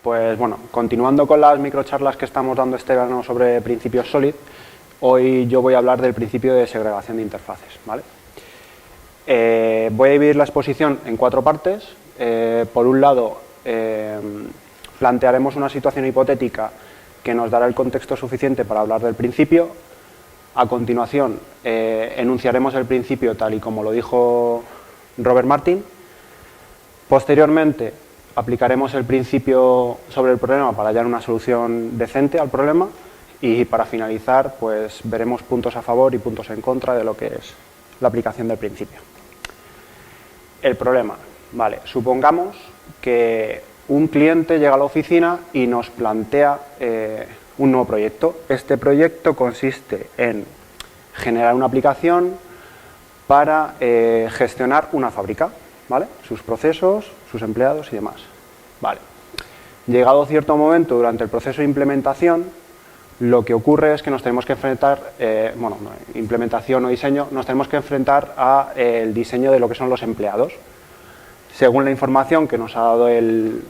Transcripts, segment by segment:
Pues bueno, continuando con las microcharlas que estamos dando este verano sobre principios SOLID, hoy yo voy a hablar del principio de segregación de interfaces, ¿vale? Voy a dividir la exposición en 4 partes. Por un lado, plantearemos una situación hipotética que nos dará el contexto suficiente para hablar del principio. A continuación, enunciaremos el principio tal y como lo dijo Robert Martin. Posteriormente, aplicaremos el principio sobre el problema para hallar una solución decente al problema y para finalizar, pues veremos puntos a favor y puntos en contra de lo que es la aplicación del principio. El problema, vale, supongamos que un cliente llega a la oficina y nos plantea un nuevo proyecto. Este proyecto consiste en generar una aplicación para gestionar una fábrica, ¿vale? Sus procesos, sus empleados y demás. Vale. Llegado cierto momento durante el proceso de implementación, lo que ocurre es que nos tenemos que enfrentar, implementación o diseño, nos tenemos que enfrentar al diseño de lo que son los empleados. Según la información que nos ha dado el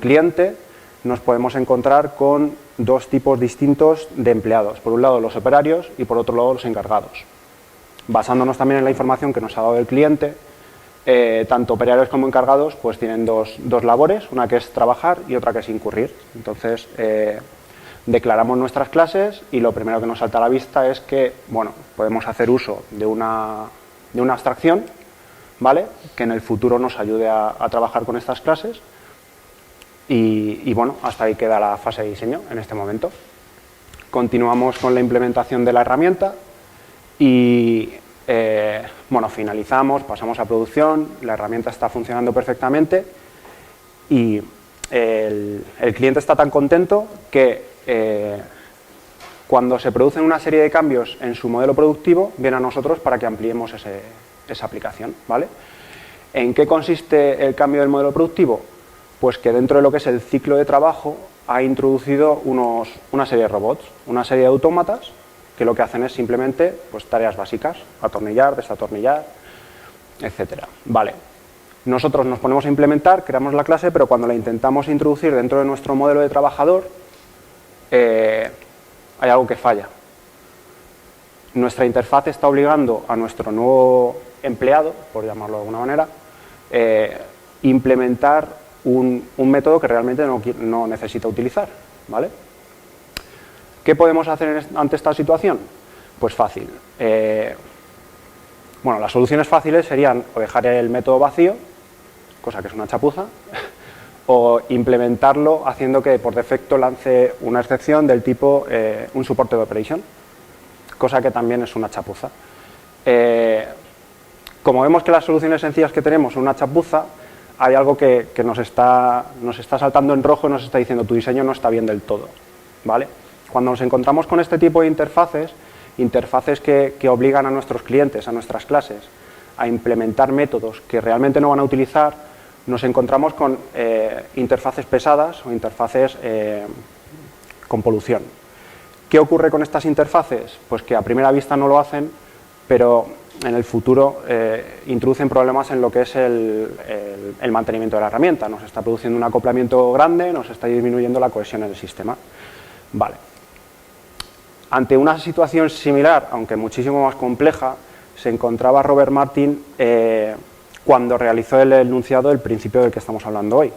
cliente, nos podemos encontrar con 2 tipos distintos de empleados. Por un lado los operarios y por otro lado los encargados. Basándonos también en la información que nos ha dado el cliente, tanto operarios como encargados pues tienen dos labores, una que es trabajar y otra que es incurrir. Entonces, declaramos nuestras clases y lo primero que nos salta a la vista es que, bueno, podemos hacer uso de una abstracción, ¿vale?, que en el futuro nos ayude a trabajar con estas clases y bueno, hasta ahí queda la fase de diseño en este momento. Continuamos con la implementación de la herramienta y finalizamos, pasamos a producción, la herramienta está funcionando perfectamente y el cliente está tan contento que cuando se producen una serie de cambios en su modelo productivo, viene a nosotros para que ampliemos esa aplicación, ¿vale? ¿En qué consiste el cambio del modelo productivo? Pues que dentro de lo que es el ciclo de trabajo ha introducido una serie de robots, una serie de autómatas que lo que hacen es simplemente pues, tareas básicas, atornillar, desatornillar, etcétera. Vale. Nosotros nos ponemos a implementar, creamos la clase, pero cuando la intentamos introducir dentro de nuestro modelo de trabajador, hay algo que falla. Nuestra interfaz está obligando a nuestro nuevo empleado, por llamarlo de alguna manera, implementar un método que realmente no necesita utilizar, ¿vale? ¿Qué podemos hacer ante esta situación? Pues fácil. Las soluciones fáciles serían o dejar el método vacío, cosa que es una chapuza, o implementarlo haciendo que por defecto lance una excepción del tipo un soporte de operation, cosa que también es una chapuza. Como vemos que las soluciones sencillas que tenemos son una chapuza, hay algo que nos está saltando en rojo y nos está diciendo tu diseño no está bien del todo, ¿vale? Cuando nos encontramos con este tipo de interfaces que obligan a nuestros clientes, a nuestras clases, a implementar métodos que realmente no van a utilizar, nos encontramos con interfaces pesadas o interfaces con polución. ¿Qué ocurre con estas interfaces? Pues que a primera vista no lo hacen, pero en el futuro introducen problemas en lo que es el mantenimiento de la herramienta. Nos está produciendo un acoplamiento grande, nos está disminuyendo la cohesión en el sistema. Vale. Ante una situación similar, aunque muchísimo más compleja, se encontraba Robert Martin cuando realizó el enunciado del principio del que estamos hablando hoy,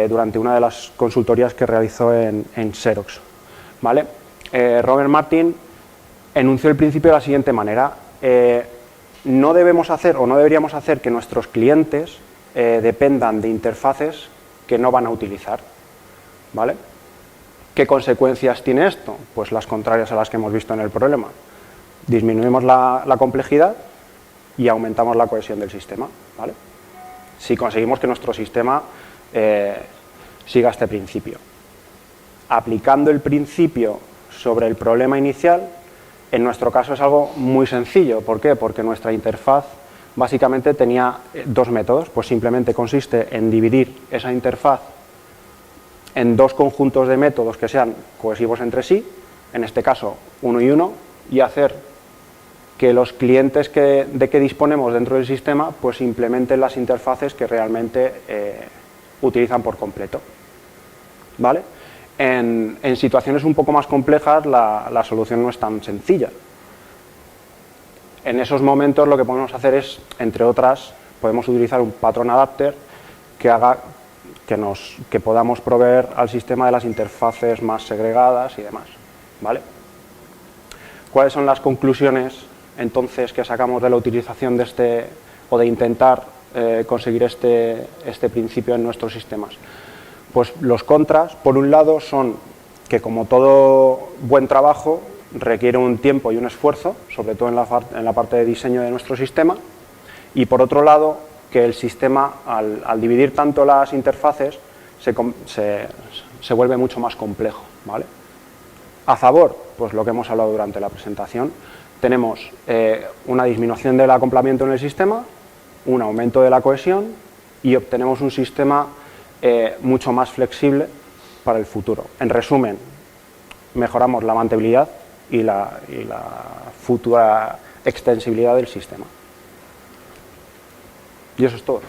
durante una de las consultorías que realizó en Xerox, ¿vale? Robert Martin enunció el principio de la siguiente manera: no debemos hacer o no deberíamos hacer que nuestros clientes dependan de interfaces que no van a utilizar, ¿vale? ¿Qué consecuencias tiene esto? Pues las contrarias a las que hemos visto en el problema. Disminuimos la complejidad y aumentamos la cohesión del sistema, ¿vale? Si conseguimos que nuestro sistema siga este principio. Aplicando el principio sobre el problema inicial, en nuestro caso es algo muy sencillo. ¿Por qué? Porque nuestra interfaz básicamente tenía 2 métodos, pues simplemente consiste en dividir esa interfaz en 2 conjuntos de métodos que sean cohesivos entre sí, en este caso 1 y 1, y hacer que los clientes de que disponemos dentro del sistema pues implementen las interfaces que realmente utilizan por completo. ¿vale? En situaciones un poco más complejas la solución no es tan sencilla. En esos momentos lo que podemos hacer es, entre otras, podemos utilizar un patrón adapter que haga que podamos proveer al sistema de las interfaces más segregadas y demás, ¿vale? ¿Cuáles son las conclusiones entonces que sacamos de la utilización de o de intentar conseguir este principio en nuestros sistemas? Pues los contras, por un lado, son que como todo buen trabajo requiere un tiempo y un esfuerzo, sobre todo en la parte de diseño de nuestro sistema, y por otro lado, que el sistema, al dividir tanto las interfaces, se vuelve mucho más complejo, ¿vale? A favor, pues lo que hemos hablado durante la presentación, tenemos una disminución del acoplamiento en el sistema, un aumento de la cohesión y obtenemos un sistema mucho más flexible para el futuro. En resumen, mejoramos la mantenibilidad y la futura extensibilidad del sistema. Y eso es todo.